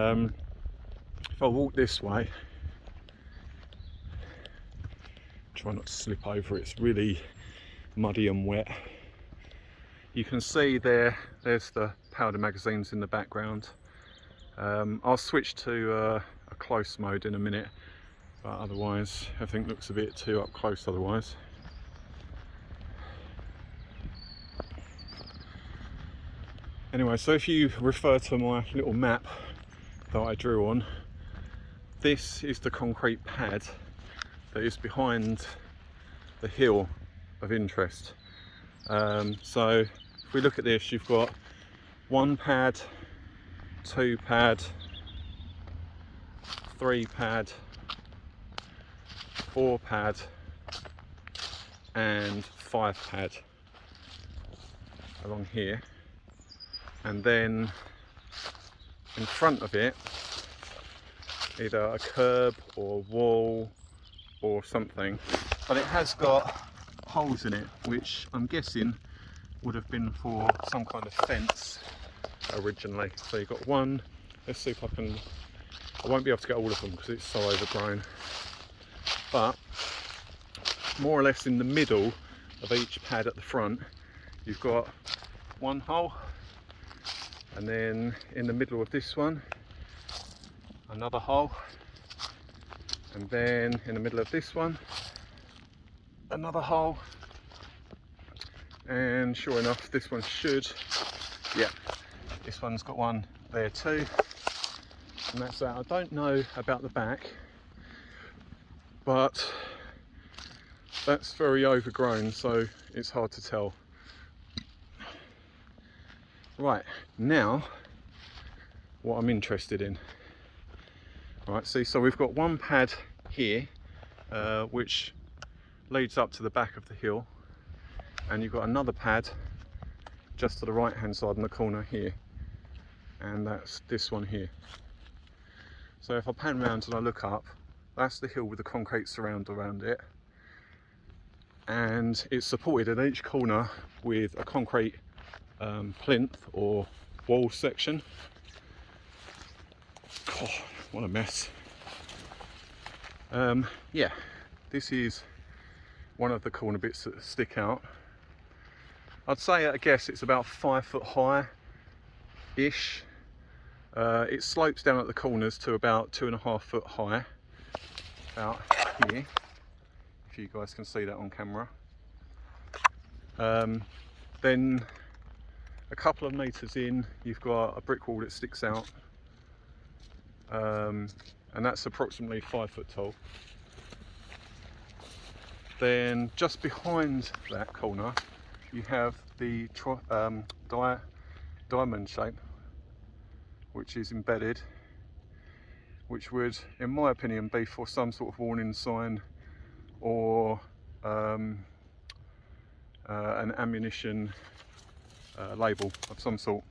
If I walk this way, try not to slip over, it's really muddy and wet. You can see there's the powder magazines in the background. I'll switch to a close mode in a minute, but otherwise everything looks a bit too up close otherwise. Anyway, so if you refer to my little map that I drew on, this is the concrete pad that is behind the hill of interest. So if we look at this, you've got 1 pad, 2 pad, 3 pad, 4 pad and 5 pad along here, and then in front of it either a curb or a wall or something, but it has got holes in it which I'm guessing would have been for some kind of fence originally. So you've got one, let's see if I won't be able to get all of them because it's so overgrown, but more or less in the middle of each pad at the front you've got 1 hole, and then in the middle of this one another hole, and then in the middle of this one another hole, and sure enough this one should, yeah, this one's got one there too, and that's that. I don't know about the back, but that's very overgrown, so it's hard to tell. Right, now what I'm interested in. Right, see, so we've got 1 pad here which leads up to the back of the hill, and you've got another pad just to the right hand side in the corner here, and that's this one here. So if I pan round and I look up, that's the hill with the concrete surround around it, and it's supported at each corner with a concrete plinth or wall section. God, what a mess. Yeah, this is one of the corner bits that stick out. I'd say, I guess it's about 5 foot high ish. It slopes down at the corners to about 2.5 foot high, about here, if you guys can see that on camera. Then a couple of metres in you've got a brick wall that sticks out, and that's approximately 5 foot tall. Then just behind that corner you have the diamond shape which is embedded, which would, in my opinion, be for some sort of warning sign or an ammunition label of some sort.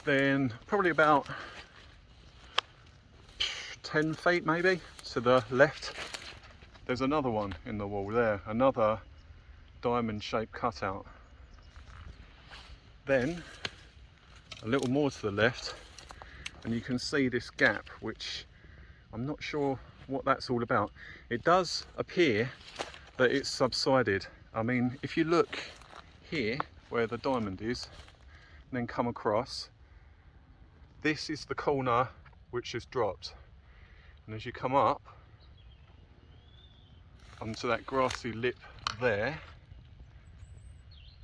Then probably about 10 feet maybe to the left there's another one in the wall there, another diamond shaped cutout. Then a little more to the left and you can see this gap, which I'm not sure what that's all about. It does appear that it's subsided. I mean, if you look here where the diamond is and then come across, this is the corner which has dropped, and as you come up onto that grassy lip there,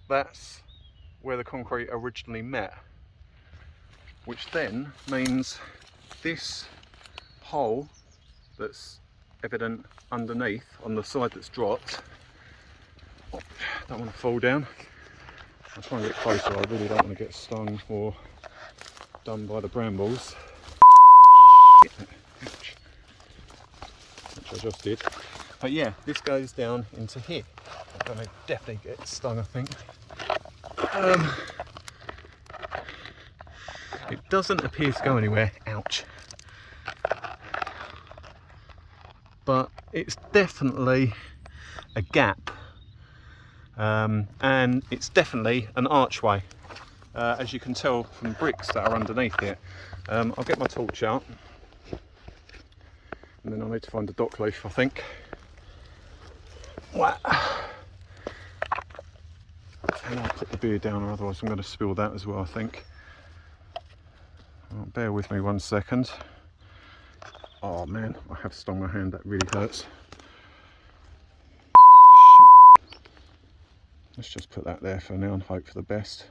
that's where the concrete originally met, which then means this hole that's evident underneath on the side that's dropped, oh, don't want to fall down, I'll try and get closer, I really don't want to get stung or done by the brambles. Ouch. Which I just did. But yeah, this goes down into here. I'm going to definitely get stung, I think. It doesn't appear to go anywhere. Ouch. But it's definitely a gap. And it's definitely an archway. as you can tell from bricks that are underneath it. I'll get my torch out, and then I'll need to find a dock leaf, I think. And I'll put the beer down, or otherwise I'm going to spill that as well, I think. Bear with me 1 second. Oh man, I have stung my hand, that really hurts. Shit. Let's just put that there for now and hope for the best.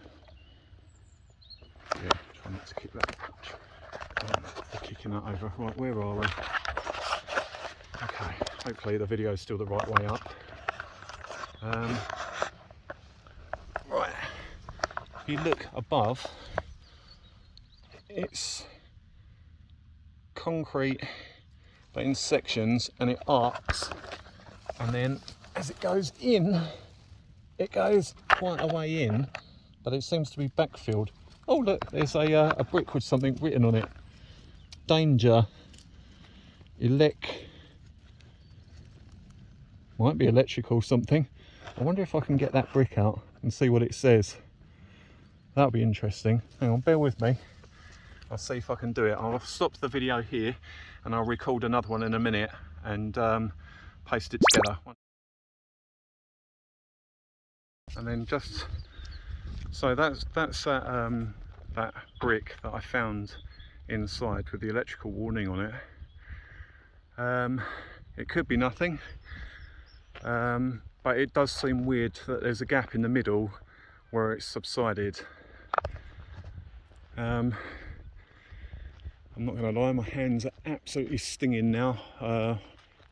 Yeah, try not to keep that kicking that over. Right, where are we? Okay, hopefully the video is still the right way up. Right, if you look above, it's concrete but in sections, and it arcs, and then as it goes in, it goes quite a way in, but it seems to be backfilled. Oh look, there's a brick with something written on it. Danger. Might be electrical something. I wonder if I can get that brick out and see what it says. That'll be interesting. Hang on, bear with me. I'll see if I can do it. I'll stop the video here and I'll record another one in a minute and paste it together. And then just, so that's that brick that I found inside with the electrical warning on it. It could be nothing, but it does seem weird that there's a gap in the middle where it's subsided. I'm not going to lie, my hands are absolutely stinging now. A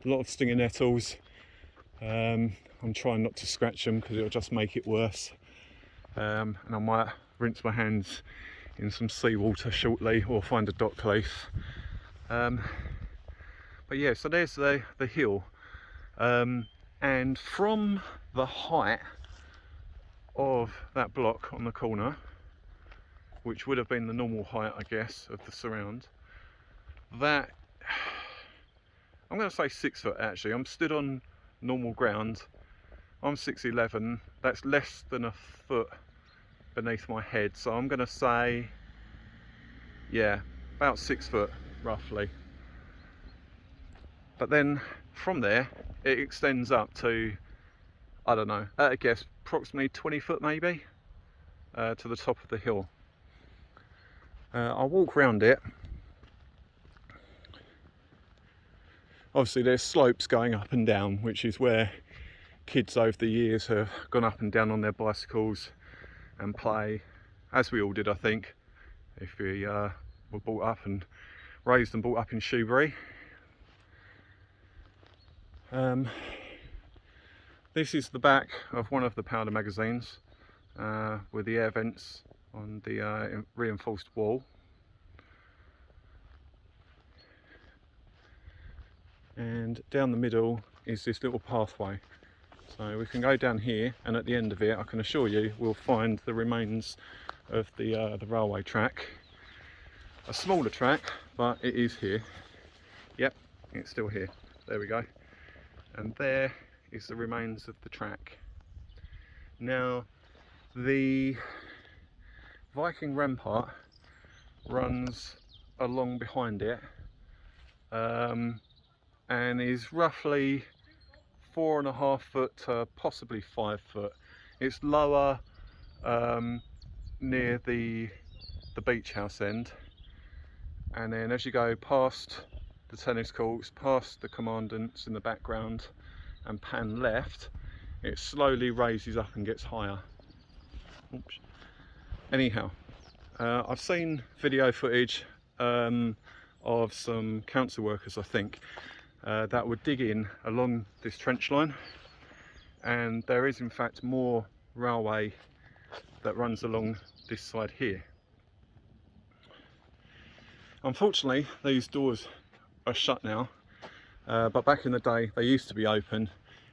lot of stinging nettles. I'm trying not to scratch them because it'll just make it worse. And I might rinse my hands in some seawater shortly, or find a dock leaf. But yeah, so there's the hill. And from the height of that block on the corner, which would have been the normal height, I guess, of the surround, that, I'm going to say 6 foot actually. I'm stood on normal ground. I'm 6'11", that's less than a foot beneath my head, so I'm going to say, yeah, about 6 foot roughly. But then from there it extends up to, I don't know, I guess approximately 20 foot maybe, to the top of the hill. I'll walk round it. Obviously there's slopes going up and down, which is where kids over the years have gone up and down on their bicycles and play, as we all did, I think, if we were brought up and raised and brought up in Shoebury. This is the back of one of the powder magazines, with the air vents on the reinforced wall. And down the middle is this little pathway. So we can go down here, and at the end of it, I can assure you, we'll find the remains of the railway track. A smaller track, but it is here. Yep, it's still here. There we go. And there is the remains of the track. Now, the Viking rampart runs along behind it, and is roughly 4.5 foot to possibly 5 foot. It's lower near the beach house end, and then as you go past the tennis courts, past the commandants in the background, and pan left, it slowly raises up and gets higher. Oops. Anyhow, I've seen video footage of some council workers, I think, that would dig in along this trench line, and there is in fact more railway that runs along this side here. Unfortunately these doors are shut now, but back in the day they used to be open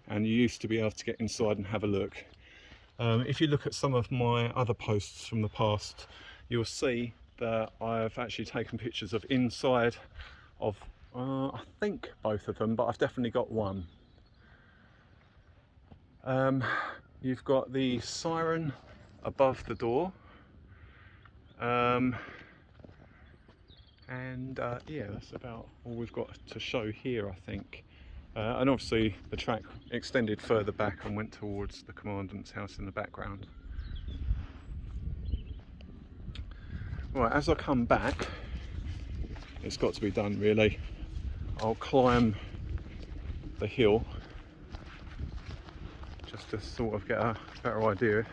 and you used to be able to get inside and have a look. If you look at some of my other posts from the past, you'll see that I've actually taken pictures of inside of I think both of them, but I've definitely got one. You've got the siren above the door, Yeah, that's about all we've got to show here, I think. And obviously the track extended further back and went towards the commandant's house in the background. Right, as I come back, it's got to be done really. I'll climb the hill just to sort of get a better idea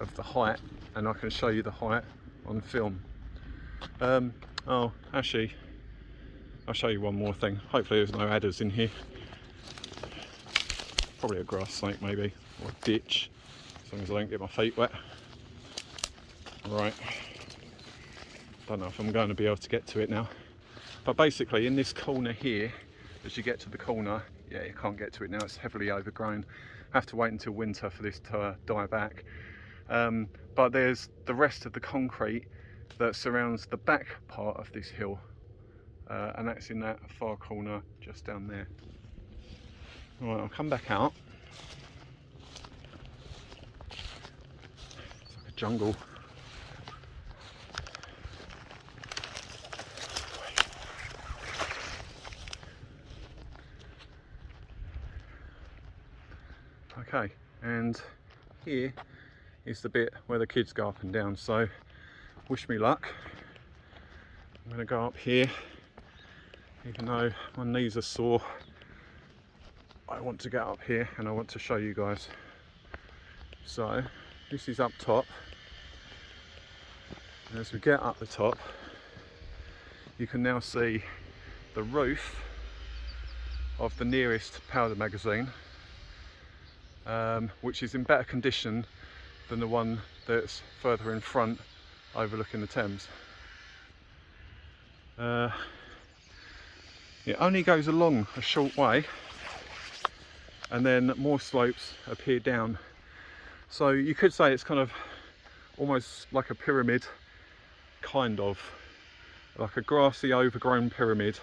of the height, and I can show you the height on film. Oh, actually, I'll show you one more thing. Hopefully there's no adders in here. Probably a grass snake maybe, or a ditch, as long as I don't get my feet wet. Right, don't know if I'm going to be able to get to it now. But basically in this corner here, as you get to the corner, yeah, you can't get to it now, it's heavily overgrown. I have to wait until winter for this to die back. But there's the rest of the concrete that surrounds the back part of this hill, and that's in that far corner just down there. Right, I'll come back out. It's like a jungle. Okay, and here is the bit where the kids go up and down, so wish me luck. I'm going to go up here, even though my knees are sore. I want to get up here and I want to show you guys. So this is up top, and as we get up the top you can now see the roof of the nearest powder magazine, which is in better condition than the one that's further in front overlooking the Thames. It only goes along a short way and then more slopes appear down. So you could say it's kind of almost like a pyramid, kind of like a grassy overgrown pyramid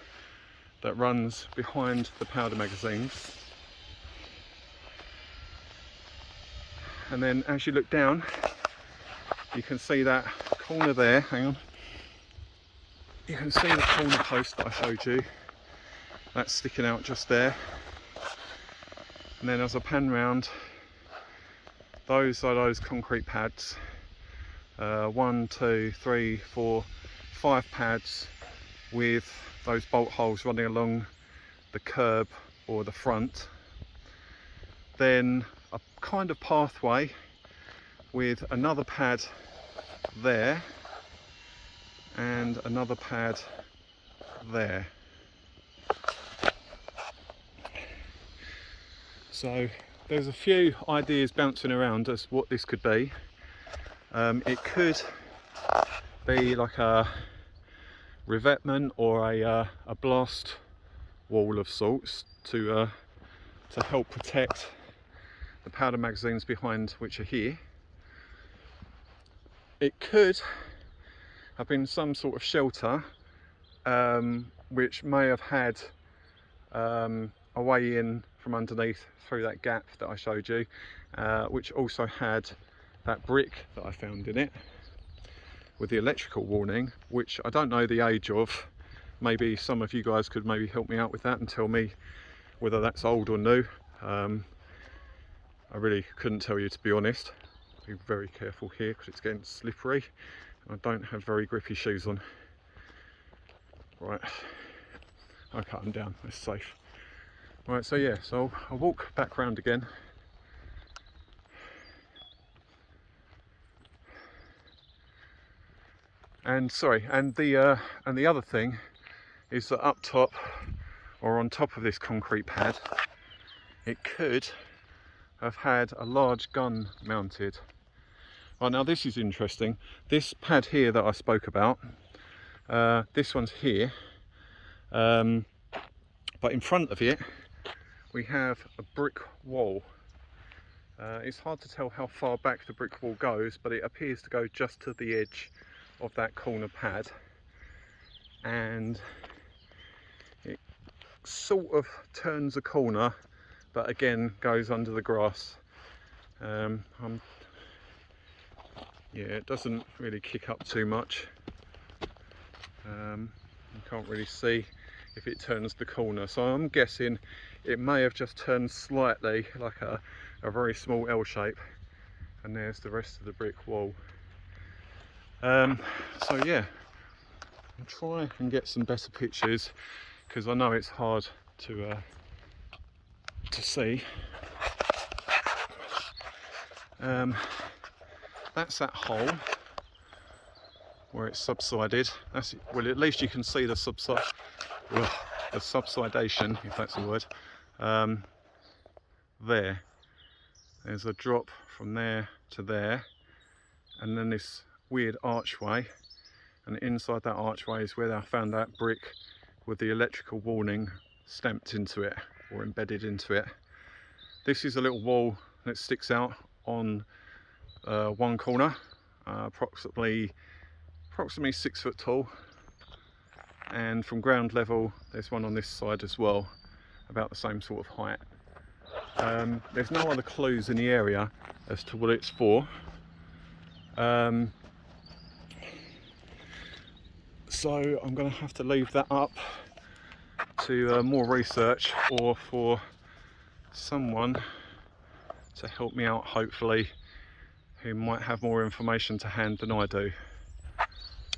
that runs behind the powder magazines. And then as you look down, you can see that corner there, hang on. You can see the corner post that I showed you. That's sticking out just there. And then as I pan round, those are those concrete pads. 1, 2, 3, 4, 5 pads with those bolt holes running along the curb or the front. Then a kind of pathway with another pad there and another pad there. So there's a few ideas bouncing around as what this could be. It could be like a revetment or a blast wall of sorts to help protect the powder magazines behind, which are here. It could have been some sort of shelter, which may have had a way in from underneath through that gap that I showed you, which also had that brick that I found in it with the electrical warning, which I don't know the age of. Maybe some of you guys could maybe help me out with that and tell me whether that's old or new. I really couldn't tell you, to be honest. Be very careful here because it's getting slippery. I don't have very grippy shoes on. Right, I'll cut them down, it's safe. Right, so yeah, so I'll walk back round again. And sorry, and the other thing is that up top, or on top of this concrete pad, it could have had a large gun mounted. Right, now this is interesting. This pad here that I spoke about, this one's here, but in front of it we have a brick wall. It's hard to tell how far back the brick wall goes, but it appears to go just to the edge of that corner pad, and it sort of turns a corner but again goes under the grass. I'm yeah, it doesn't really kick up too much. You can't really see if it turns the corner, so I'm guessing it may have just turned slightly, like a very small L shape, and there's the rest of the brick wall. So yeah, I'll try and get some better pictures, because I know it's hard to see. That's that hole where it's subsided. That's, well, at least you can see the subsidation, if that's a word. There's a drop from there to there, and then this weird archway, and inside that archway is where I found that brick with the electrical warning stamped into it or embedded into it. This is a little wall that sticks out on one corner, approximately 6 foot tall, and from ground level there's one on this side as well, about the same sort of height. There's no other clues in the area as to what it's for. So I'm going to have to leave that up to more research, or for someone to help me out, hopefully, who might have more information to hand than I do.